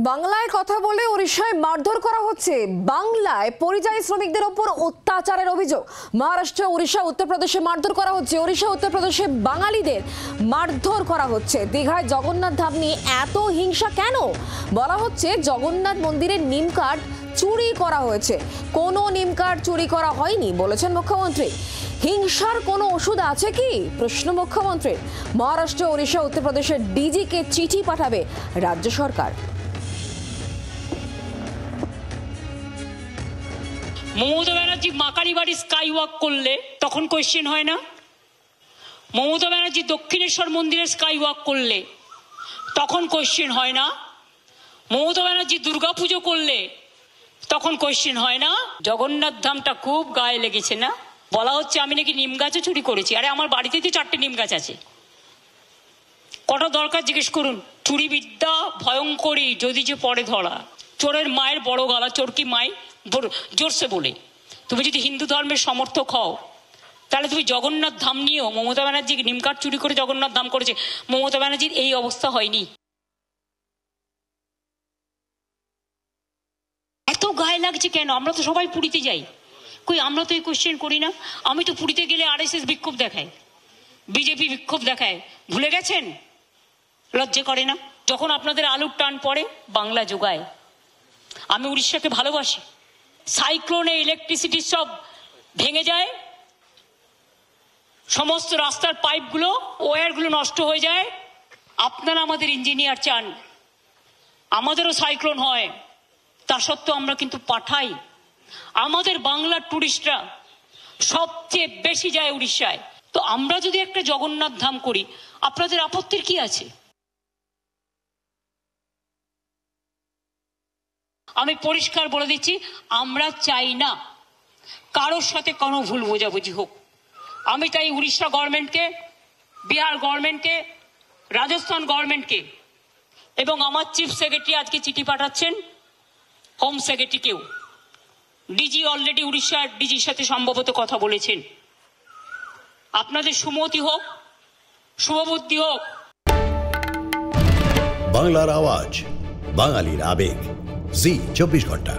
বাংলায় কথা বলে ওড়িশায় মারধর করা হচ্ছে। বাংলায় পরিযায়ী শ্রমিকদের উপর অত্যাচারের অভিযোগ। মহারাষ্ট্র, ওড়িশা, উত্তরপ্রদেশে মারধর করা হচ্ছে। ওড়িশা, উত্তরপ্রদেশে বাঙালিদের মারধর করা হচ্ছে। দীঘায় জগন্নাথ ধাম নিয়ে এত হিংসা কেন? বলা হচ্ছে জগন্নাথ মন্দিরের নিম কাঠ চুরি করা হয়েছে। কোনো নিম কাঠ চুরি করা হয়নি বলেছেন মুখ্যমন্ত্রী। হিংসার কোনো ওষুধ আছে কি? প্রশ্ন মুখ্যমন্ত্রীর। মহারাষ্ট্র, ওড়িশা, উত্তরপ্রদেশের ডিজিকে চিঠি পাঠাবে রাজ্য সরকার। মমতা ব্যানার্জি মাকারি বাড়ি স্কাই ওয়াক করলে তখন কোয়েশ্চেন হয় না? মমতা ব্যানার্জি দক্ষিণেশ্বর মন্দিরে স্কাই ওয়াক করলে তখন কোয়েশ্চেন হয় না? মমতা ব্যানার্জি দুর্গাপুজো করলে তখন কোয়েশ্চেন হয় না? জগন্নাথ ধামটা খুব গায়ে লেগেছে না? বলা হচ্ছে আমি নাকি নিম গাছও চুরি করেছি। আরে আমার বাড়িতে তো 4টে নিম গাছ আছে, কটা দরকার জিজ্ঞেস করুন। চুরি বিদ্যা ভয়ঙ্করী, যদি যে পড়ে ধরা। চোরের মায়ের বড় গলা, চোর কি মাই জোরসে বলে। তুমি যদি হিন্দু ধর্মের সমর্থক হও তাহলে তুমি জগন্নাথ ধাম নিয়েও, মমতা ব্যানার্জি নিমকাঠ চুরি করে জগন্নাথ ধাম করেছে, মমতা ব্যানার্জির এই অবস্থা হয়নি। এত গায়ে লাগছে কেন? আমরা তো সবাই পুরীতে যাই, কই আমরা তো এই কোয়েশ্চেন করি না? আমি তো পুরীতে গেলে RSS বিক্ষোভ দেখায়, বিজেপি বিক্ষোভ দেখায়, ভুলে গেছেন? লজ্জা করে না? যখন আপনাদের আলুর টান পড়ে বাংলা যোগায়। আমি উড়িষ্যাকে ভালোবাসি। সাইক্লোনে ইলেকট্রিসিটি সব ভেঙে যায়, সমস্ত রাস্তার পাইপগুলো, ওয়্যারগুলো নষ্ট হয়ে যায়। আপনারা আমাদের ইঞ্জিনিয়ার চান, আমাদেরও সাইক্লোন হয়, তা সত্ত্বেও আমরা কিন্তু পাঠাই। আমাদের বাংলার টুরিস্টরা সবচেয়ে বেশি যায় উড়িষ্যায়। তো আমরা যদি একটা জগন্নাথ ধাম করি, আপনাদের আপত্তির কি আছে? আমি পরিষ্কার বলে দিচ্ছি, আমরা চাই না কারোর সাথে কোনো ভুল বোঝাবুঝি হোক। আমি চাই উড়িষ্যা গভর্নমেন্টকে, বিহার গভর্নমেন্টকে, রাজস্থান গভর্নমেন্টকে, এবং আমার চিফ সেক্রেটারি আজকে চিঠি পাঠাচ্ছেন হোম সেক্রেটারিকেও। ডিজি অলরেডি উড়িষ্যার ডিজির সাথে সম্ভবত কথা বলেছেন। আপনাদের সুমতি হোক, শুভবুদ্ধি হোক। বাংলার আওয়াজ, বাঙালির আবেগ, জি 24 ঘন্টা।